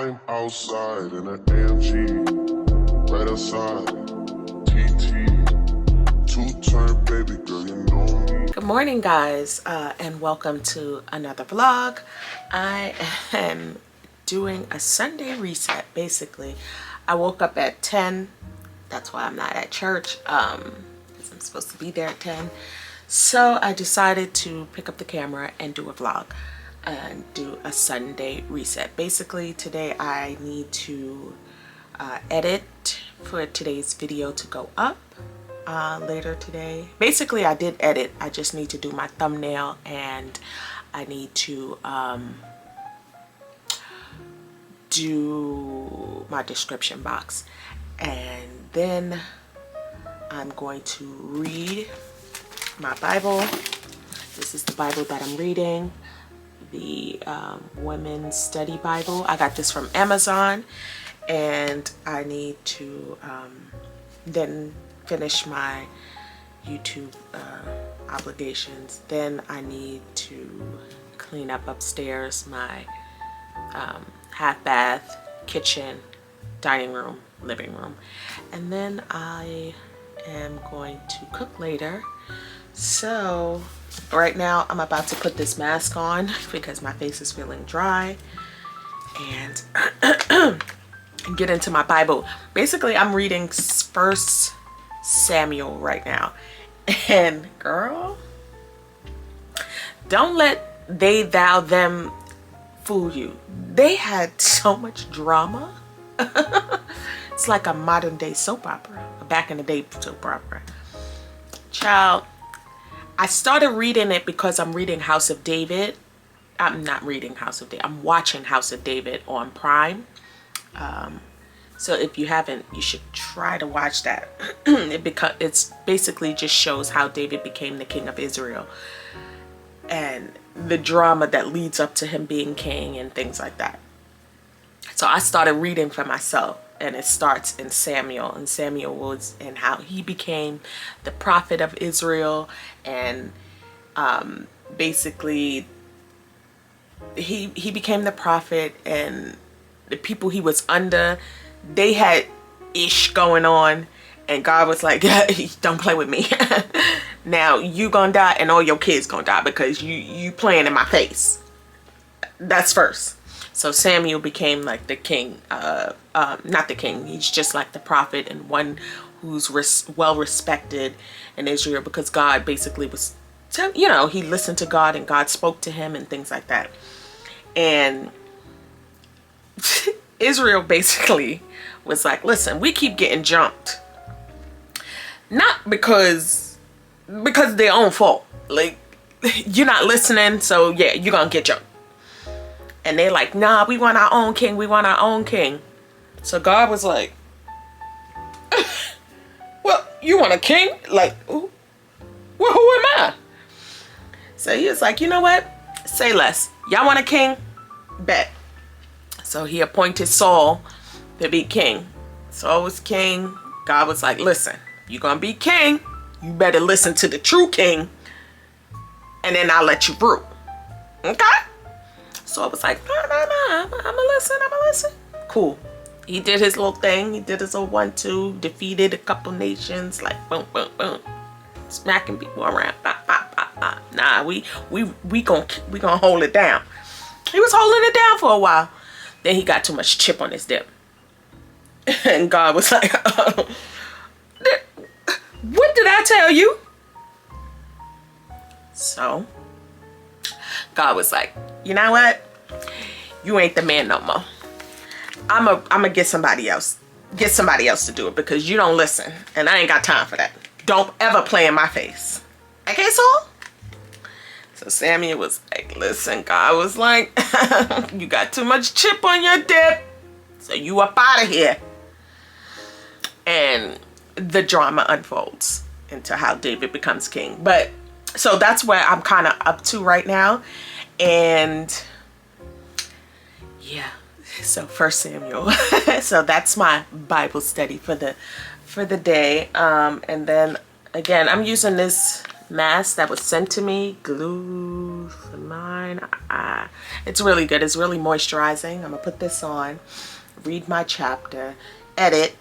I'm outside in an AMG, right outside, TT, two-turn baby girl, you know me. Good morning, guys, and welcome to another vlog. I am doing a Sunday reset. Basically, I woke up at 10. That's why I'm not at church, because I'm supposed to be there at 10. So I decided to pick up the camera and do a vlog and do a Sunday reset. Basically, today I need to edit for today's video to go up later today. Basically, I did edit. I just need to do my thumbnail and I need to do my description box, and then I'm going to read my Bible. This is the Bible that I'm reading, the Women's Study Bible. I got this from Amazon, and I need to then finish my YouTube obligations. Then I need to clean up upstairs, my half bath, kitchen, dining room, living room, and then I am going to cook later. So right now I'm about to put this mask on because my face is feeling dry, and get into my Bible. Basically, I'm reading First Samuel right now, and girl, don't let they, thou, them fool you. They had so much drama. It's like a modern day soap opera, a back in the day soap opera. Child, I started reading it because I'm reading House of David. I'm not reading House of David. I'm watching House of David on Prime. So if you haven't, you should try to watch that. It's basically just shows how David became the king of Israel and the drama that leads up to him being king and things like that. So I started reading for myself, and it starts in Samuel, and Samuel was and how he became the prophet of Israel, and basically he became the prophet, and the people he was under, they had ish going on, and God was like, don't play with me. Now you gonna die and all your kids gonna die because you playing in my face. That's first. So Samuel became like the king, not the king, he's just like the prophet and one who's well respected in Israel, because God basically was, you know, he listened to God and God spoke to him and things like that. And Israel basically was like, listen, we keep getting jumped. Not because of their own fault. Like, you're not listening, so yeah, you're gonna get jumped. And they're like, nah, we want our own king. We want our own king. So God was like, well, you want a king? Like, well, who am I? So he was like, you know what? Say less. Y'all want a king? Bet. So he appointed Saul to be king. Saul was king. God was like, listen, you're going to be king. You better listen to the true king, and then I'll let you rule. Okay? So I was like, no, I'm gonna listen. Cool. He did his little thing. He did his little 1-2, defeated a couple nations, like boom, boom, boom, smacking people around. Bop, bop, bop, bop. Nah, we gonna hold it down. He was holding it down for a while. Then he got too much chip on his dip, and God was like, what did I tell you? So God was like, you know what? You ain't the man no more. I'm gonna get somebody else. Get somebody else to do it because you don't listen. And I ain't got time for that. Don't ever play in my face. Okay, Saul? So Samuel was like, listen, God was like, you got too much chip on your dip. So you up out of here. And the drama unfolds into how David becomes king. But so that's where I'm kind of up to right now. And yeah, so First Samuel. So that's my Bible study for the day. And then again, I'm using this mask that was sent to me, glue Truth of Mine. It's really good. It's really moisturizing. I'm gonna put this on, read my chapter, edit.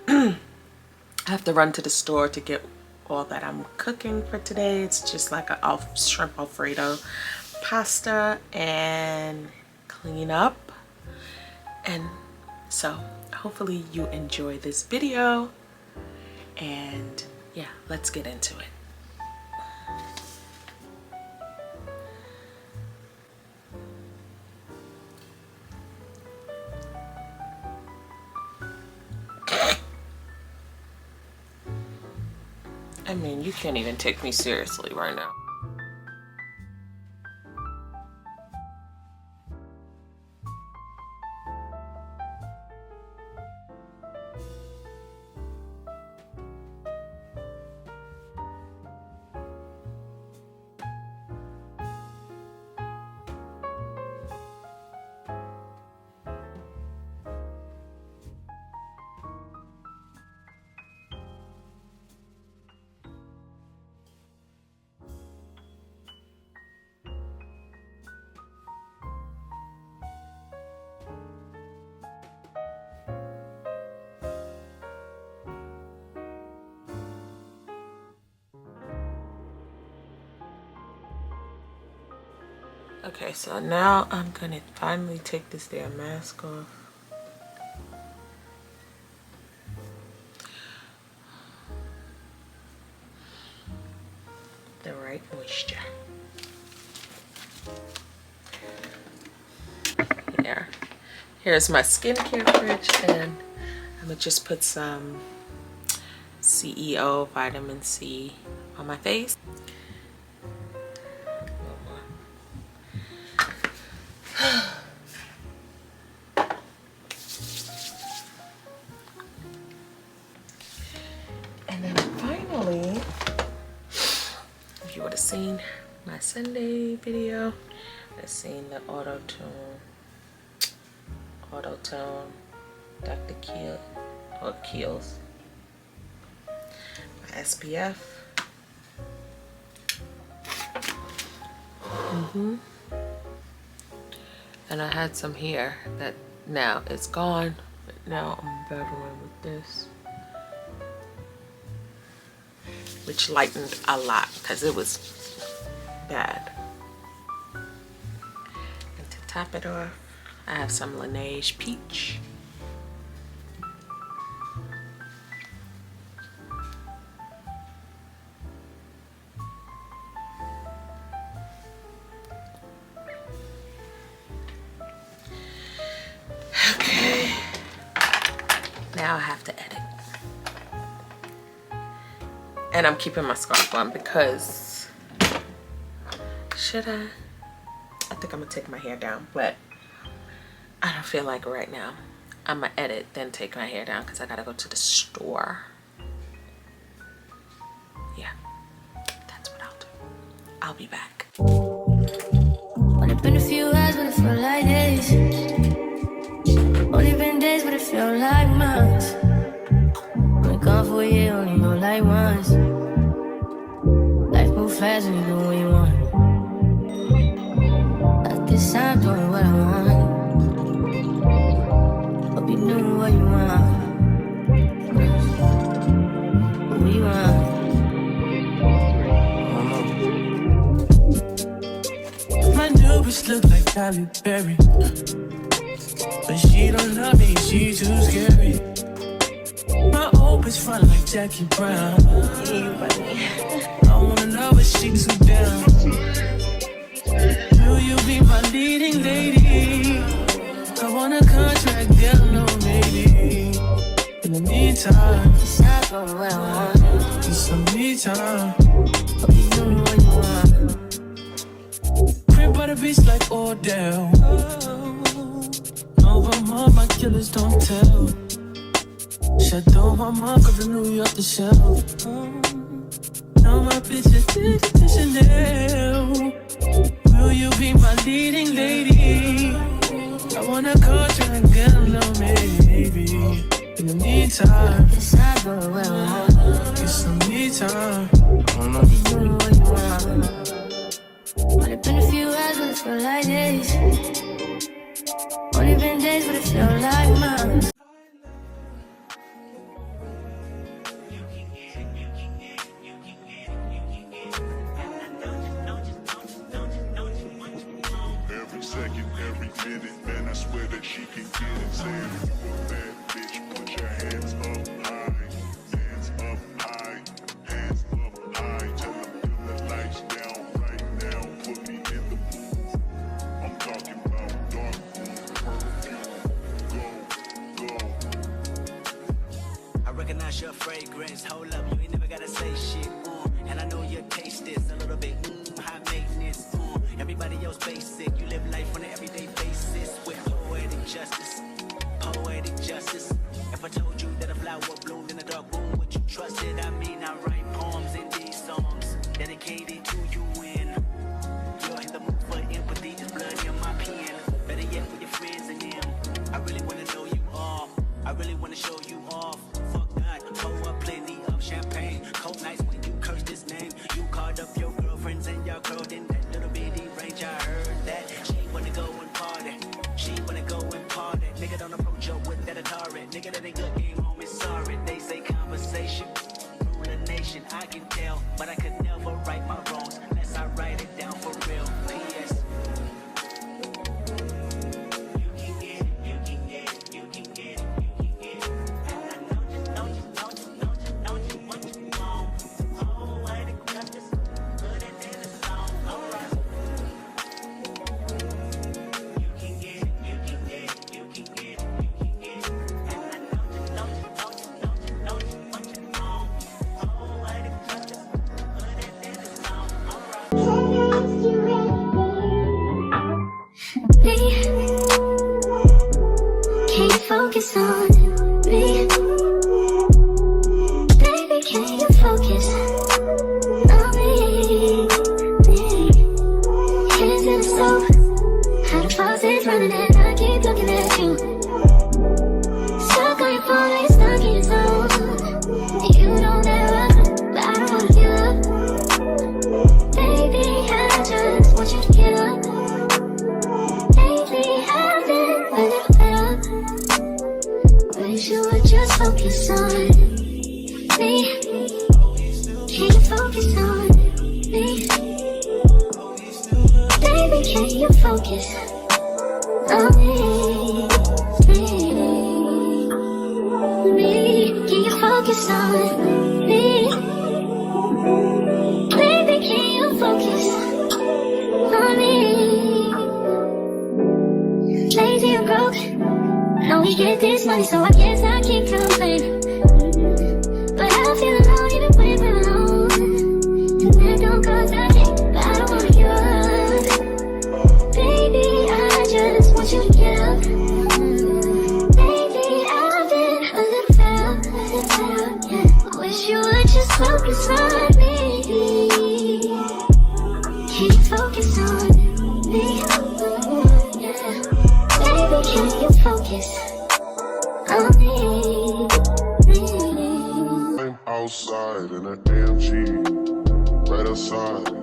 I have to run to the store to get all that I'm cooking for today. It's just like a shrimp Alfredo pasta, and clean up. And so hopefully you enjoy this video, and yeah, let's get into it. I mean, you can't even take me seriously right now. Okay, so now I'm gonna finally take this damn mask off. The right moisture. Here. Here's my skincare fridge, and I'm gonna just put some CEO vitamin C on my face. And then finally, if you would have seen my Sunday video, you would have seen the auto-tone Dr. Kiehl's my SPF. And I had some here that now it's gone, but now I'm battling with this, which lightened a lot because it was bad. And to top it off, I have some Laneige Peach. Okay, now I have to edit. And I'm keeping my scarf on because, should I? I think I'm gonna take my hair down, but I don't feel like it right now. I'm gonna edit, then take my hair down because I gotta go to the store. Yeah, that's what I'll do. I'll be back. Only been a few hours, but it felt like days. Only been days, but it felt like months. Only gone for a year, only know like once. Life moves fast when you do what you want. At this time, doing what I want. Hope you knew what you want. What you want. My new bitch look like Halle Berry, but she don't love me, she too scary. My old bitch front like Jackie Brown. I wanna know if she too down. Will you be my leading lady? I want a contract, girl, no maybe. In the meantime, It's not going where I want. need some me time. Hope you knew what you want. Crib by the beach like Odell. No, I'm on my killers, don't tell. Shadow my mom, cause I New York the shelf. Now my bitches did it to Chanel. Will you be my leading lady? I want a contract, girl, no maybe. In the meantime, It's not going where I want. get some me time. Hope you knew what you want. Only been a few feel like days. Only been days, but it feel like months. Every second, every minute, man, I swear that she can get it. Saying, bad bitch, put your hands up high. Hands up high. Hands up high. Tell them dim the lights down right now. Put me in the mood. I'm talking about dark room perfume. Go, go. I recognize your fragrance. Hold up, you ain't never gotta say shit. And I know your taste is a little bit high maintenance. Everybody else basic. You live life on an everyday basis with poetic justice. Poetic justice. If I told you that a flower bloomed in a dark room, would you trust it? I mean, I write poems in these songs dedicated to you. And you're in the mood for empathy. There's blood in my pen. Better yet, with your friends and them. I really wanna know you all. I really wanna show you off. Fuck that. Pour up plenty of champagne. Cold nights when you curse this name. You called up your girlfriends and y'all curled in that little bitty range. I heard that she wanna go and party. She wanna go and party. Nigga don't approach her with that Atari. Nigga that ain't good game, homie, sorry. They say conversation rule a nation. I can tell, but I could never right my wrongs unless I write it down for real. P.S. You can get it, you can get it, you can get it, you can get it. And I know you what you want. Oh, I think I just put it in a song. Alright. You can get it, you can get it, you can get it, you can get it. And I know you what you want. Oh, I think I just put it in a song. Alright. Me, can you focus on me? Baby, can you focus on me? Hands in the stove, how the faucet's running and I keep looking at you. Stuck on your phone, you're stuck in your zone. You don't ever, but I don't wanna give up. Baby, I just want you to get up. Lately, I've been a little fed up. Wish you would just focus on me. Can you focus on me? Baby, can you focus on me? Can you focus on me? Baby, can you focus on me? Lazy and broke, know we get this money, so I guess I can't complain. But I feel alone even when we're alone. And that don't cause nothing, but I don't wanna give up. Baby, I just want you to get up. Baby, I've been a little fed up, yeah. Wish you would just focus on me. Can you focus on me? Yeah. Baby, can you focus on me? I'm outside in an AMG, right outside.